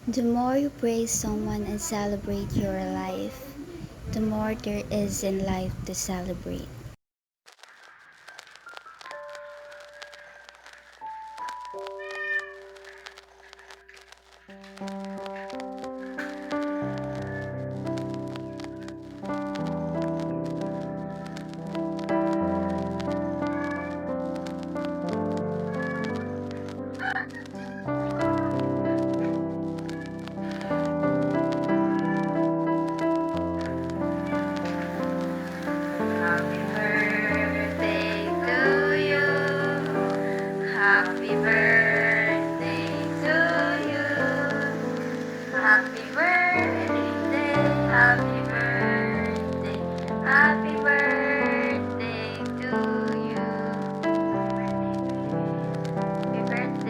The more you praise someone and celebrate your life, the more there is in life to celebrate. Happy birthday to you. Happy birthday to you. Happy birthday, happy birthday, happy birthday to you. Happy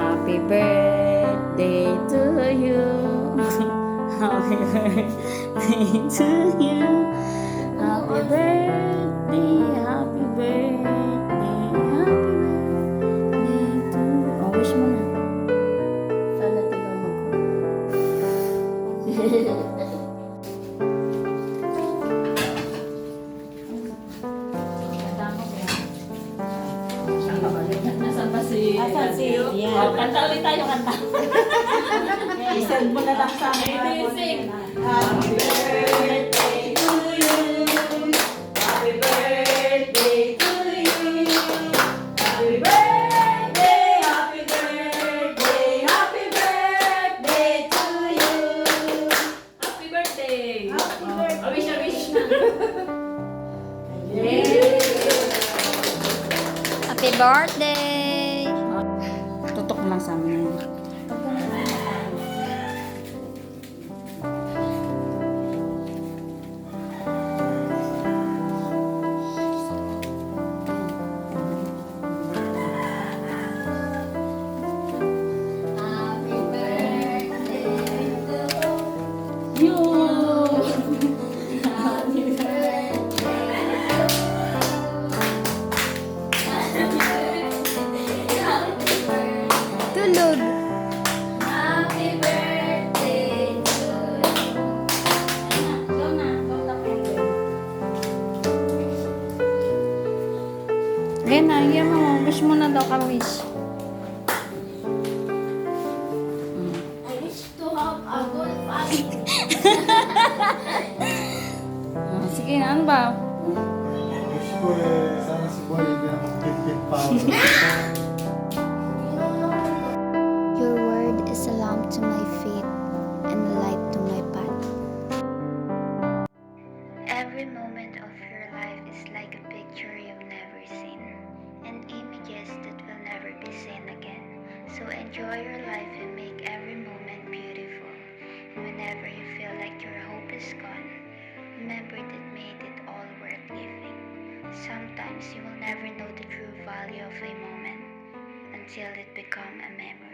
Happy birthday to you. Happy birthday to you. Happy birthday, happy birthday, happy birthday to you. Oh, wish mo na. Sana tingnan mo ko. Nasaan ba si... Asan si... Oh, kanta ulit tayo, kanta. Isend mo na lang sa akin. Sing. Happy birthday to you. Happy birthday to you. Happy birthday, happy birthday, happy birthday to you. Happy birthday. Happy birthday. Oh, wish na, wish na. Happy birthday! Tutok lang sa amin. Happy birthday to You. Happy birthday. Tulog. Happy birthday to Go na. Go na. Lena, yan mo. Wish mo na daw ka, wish. I wish to have a good family. Sige, ano ba? Wish ko sana si Boy hindi na makapit pa. Your word is a lamp to my feet and a light to my path. Every moment of your life is like a picture you've never seen, and images that will never be seen again. So enjoy your life and make every moment beautiful. And whenever you feel like your hope is gone, remember that made it all worth living. Sometimes you will never know the true value of a moment until it become a memory.